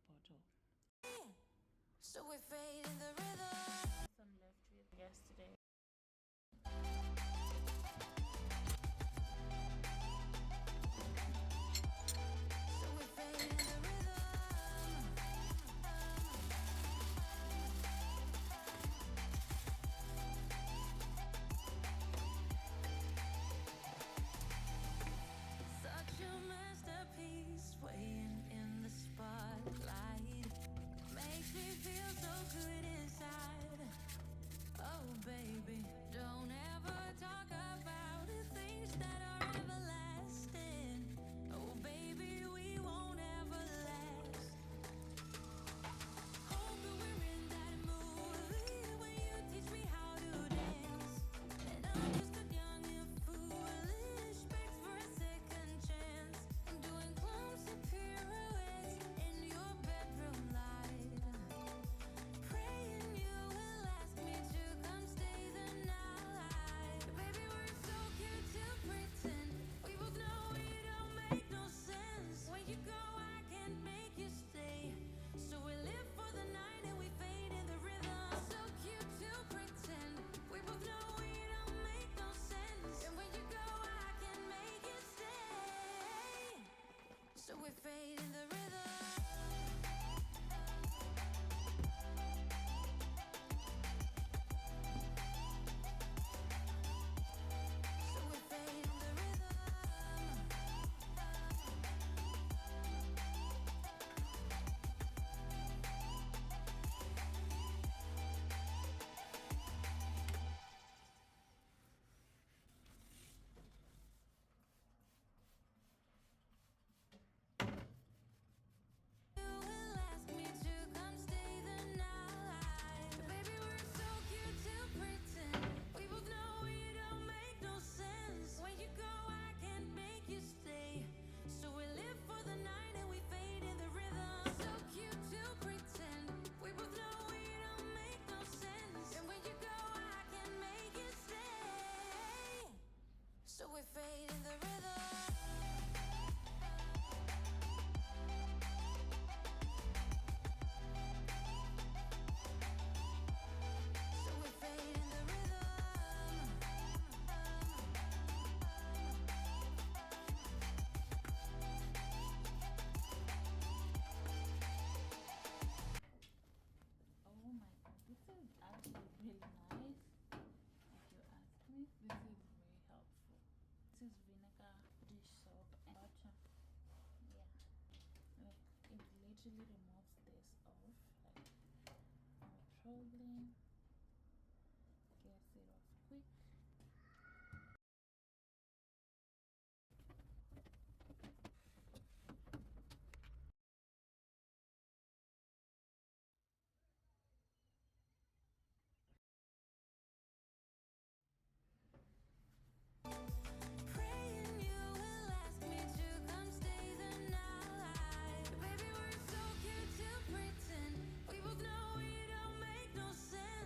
bottle. So we fade in the rhythm. Some left with yesterday. So we fade in the rhythm. Such a masterpiece, weighing in the spotlight. Makes me feel so good inside. Oh, baby, don't ever talk about the things that are everlasting. Oh, baby, we won't ever last. Hope that we're in that movie when you teach me how to dance. And I'm just a young and foolish, begs for a second chance. I'm doing clumsy pirouettes in your bedroom light. Praying you will ask me to come stay the night. Baby, we're so cute to pretend. We both know it don't make no sense. When you go, I can't make you stay. So we live for the night and we fade in the rhythm. So cute to pretend. We both know it don't make no sense. And when you go, I can't make you stay. So we fade in the rhythm. So we fade in the rhythm. You will ask me to come stay the night. Baby, we're so cute to pretend. We both know it don't make no sense. When you go, I can't make you stay. So we live for the night and we fade in the rhythm. So cute to pretend. We both know it don't make no sense. And when you go, I can't make you stay. So we fade in the rhythm. So we fade in the rhythm. Oh my god, this is actually really nice. If you ask me, this is very helpful. This is vinegar, dish soap, and butter. Yeah, like it literally removes this off. Like no problem. Gets it off quick. Praying you will ask me to come stay the night. Baby, we're so cute to pretend. We both know it don't make no sense.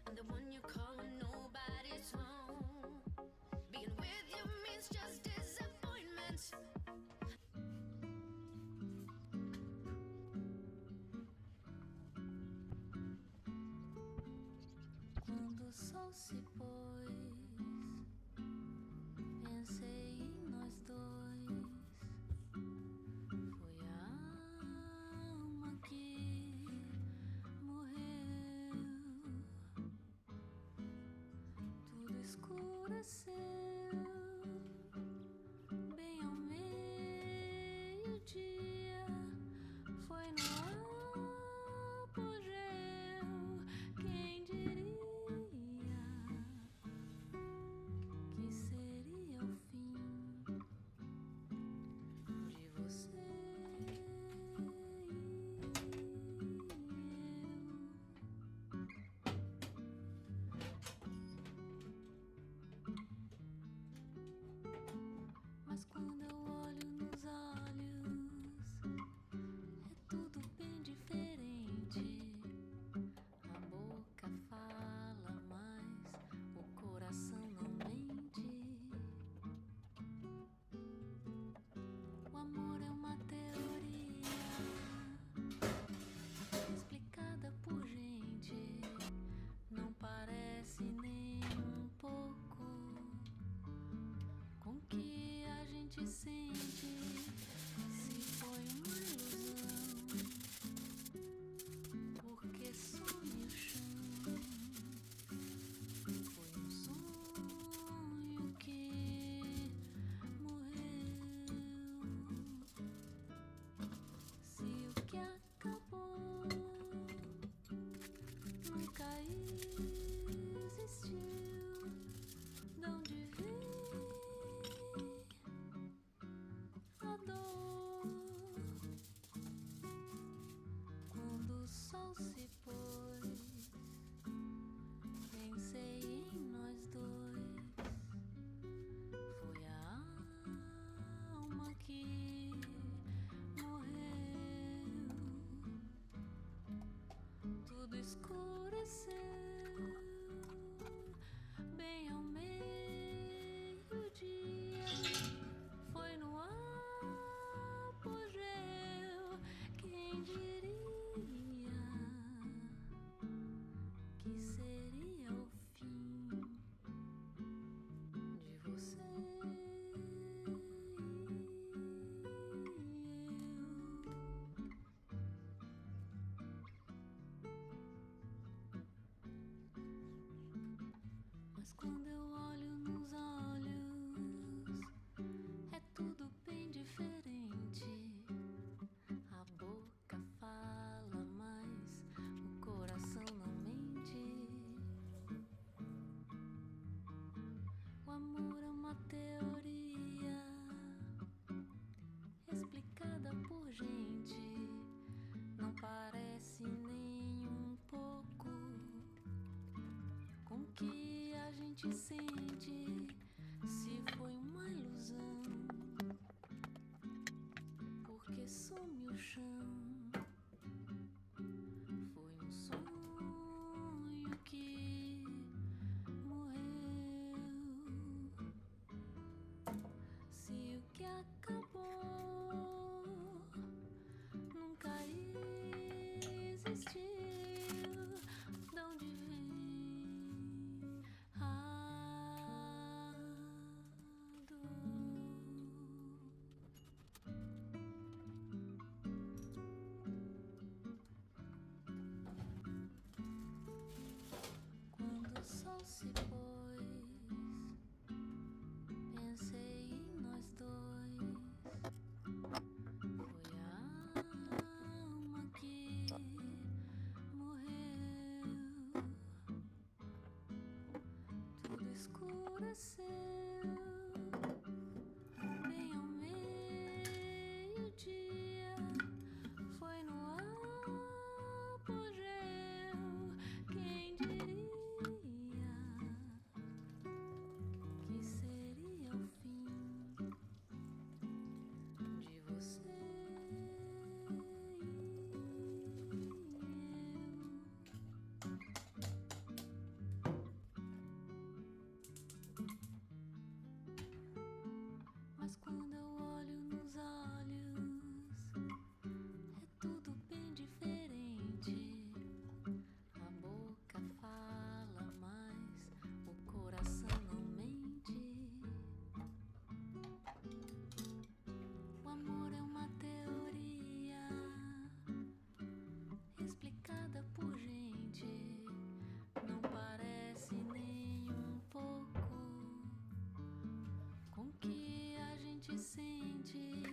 I'm the one you call when nobody's home. Being with you means just disappointment. Quando o sol se pôs, pensei em nós dois. Foi a alma que morreu. Tudo escureceu, bem ao meio-dia. Foi no apogeu, quem diria que seria o fim de você e mas quando eu olho nos olhos, é tudo bem diferente. A boca fala, mas o coração não mente. O amor é uma teoria explicada por gente. Não parece nem um pouco com que a gente sente. Se foi uma ilusão, porque some o chão. Foi um sonho que morreu. Se o que acabou nunca existiu, de onde vem a dor? Quando o sol se pôs, pensei em nós dois. Foi a alma que morreu. Tudo escureceu, bem ao meio-dia. Foi no apogeu, quem diria que seria o fim de você e eu. Mas quando eu olho nos olhos, é tudo bem diferente. A boca fala, mas o coração não mente. O amor é uma teoria explicada por gente. Não parece gente sente se foi uma ilusão, porque some o chão. Foi um sonho que morreu. Se o que acabou nunca existiu, de onde vem a dor? Quando o sol se pôs, pensei em nós dois. Foi a alma que morreu. Tudo escureceu, bem ao meio-dia. Foi no apogeu. Quem diria que seria o fim de você e eu. Mas quando eu olho nos olhos, é tudo bem diferente. A boca fala, mas o coração não mente. O amor é uma teoria explicada por gente. Não parece nem um pouco com que a gente sente.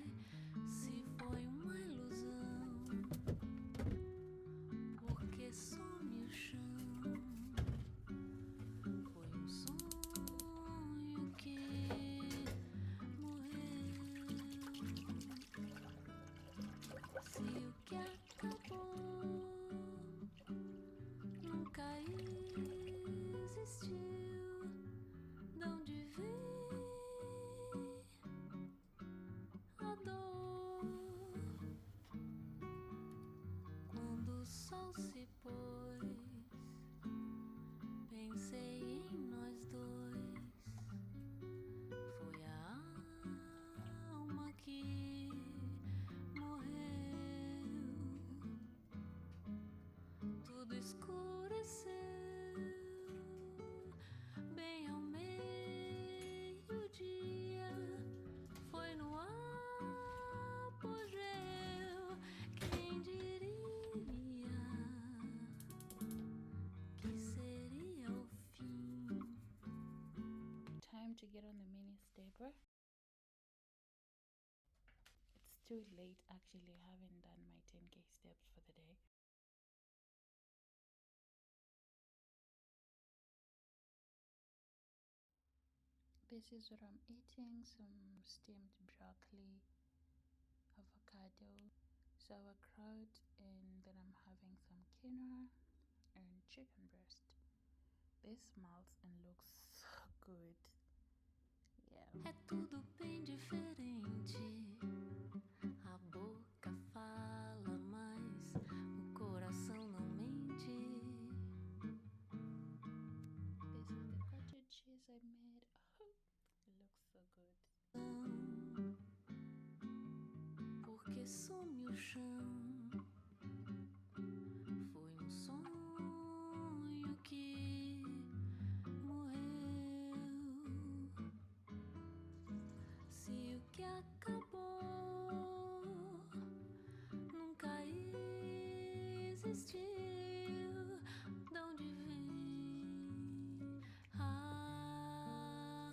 Se foi uma ilusão, porque some o chão. Foi um sonho que morreu. Se o que acabou nunca existiu, de onde vem a dor? Quando o sol se pôs, pensei em nós dois. Foi a alma que morreu. Tudo escureceu, bem ao meio-dia. Foi no apogeu. Quem diria que seria o fim? Time to get on the mini stepper. It's too late actually. I haven't done my 10k steps for the day. This is what I'm eating: some steamed broccoli, avocado, sauerkraut, and then I'm having some quinoa and chicken breast. This smells and looks so good. Yeah. É tudo bem diferente. A boca fala, mas o coração não mente. This is the cottage cheese I made. Oh, it looks so good. Porque some o chão. Foi um sonho que morreu. Se o que acabou nunca existiu, de onde vem a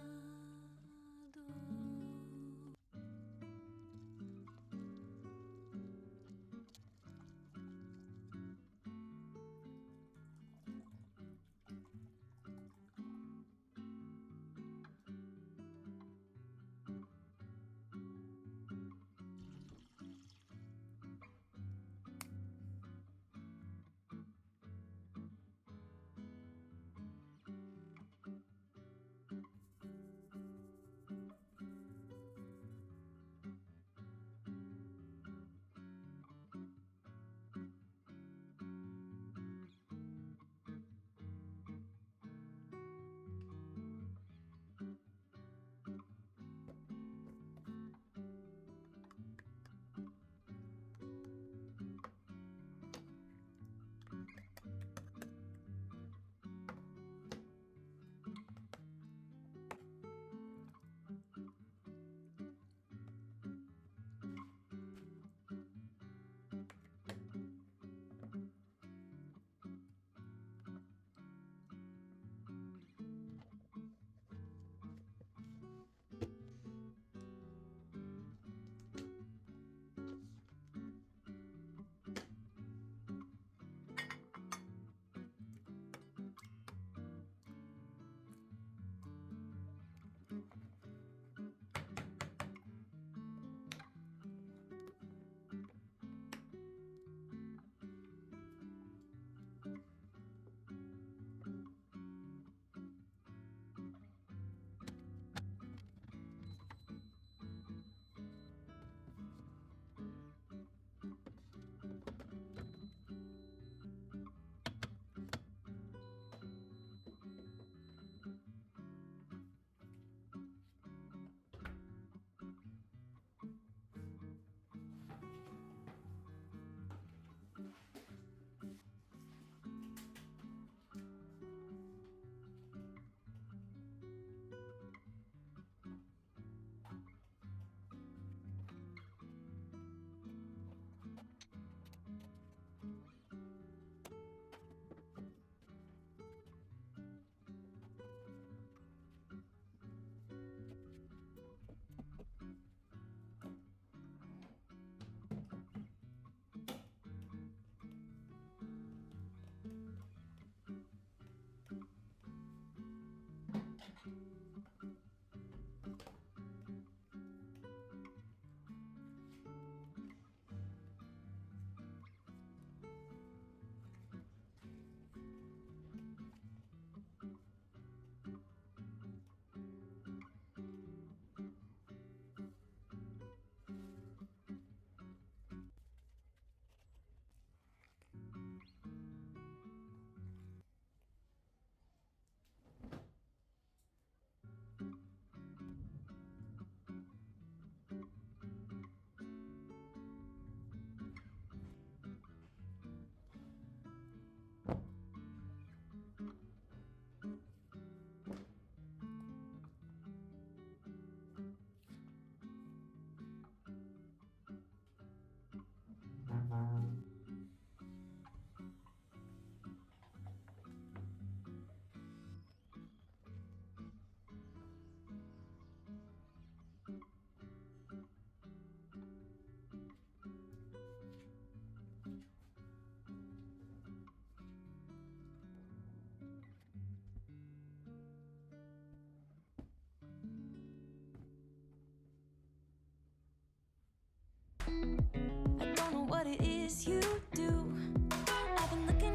dor?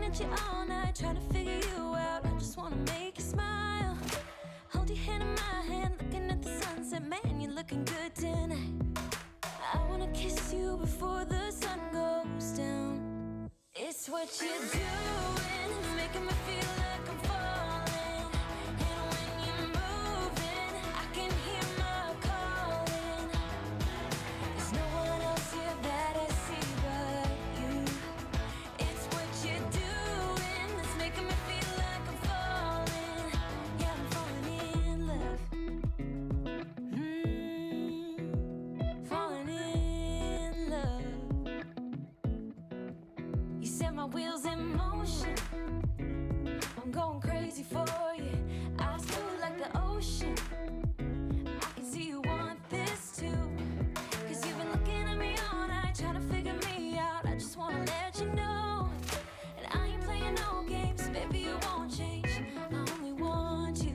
at you all night, trying to figure you out. I just wanna make you smile. Hold your hand in my hand, looking at the sunset. Man, you're looking good tonight. I wanna kiss you before the sun goes down. It's what you're doing, it's making me feel like I'm falling. And when you're moving, I can hear my calling. There's no one else here that I see but you. It's what you're doing, it's making me feel like I'm falling. Yeah, I'm falling in love. Falling in love. You set my wheels in motion. I'm going crazy for you. Eyes blue like the ocean. I can see you want this too. Cause you've been looking at me all night, trying to figure me out. I just wanna let you know. And I ain't playing no games, baby, you won't change. I only want you.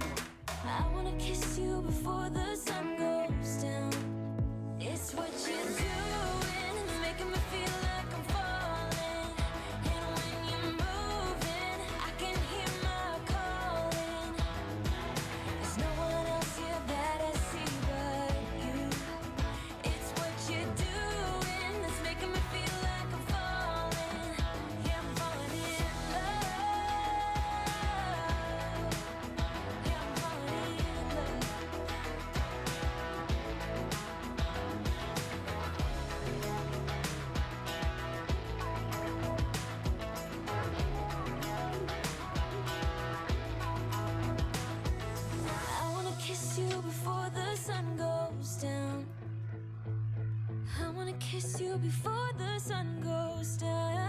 I wanna kiss you before the sun goes down. It's what you're doing, it's making me feel like I'm falling. And when you're moving, I can hear my calling. There's no one else here that I see but you. It's what you're doing, it's making me feel like I'm falling. Yeah, I'm falling in love. Yeah, I'm falling in love. I wanna kiss you before the sun goes down. I wanna kiss you before the sun goes down.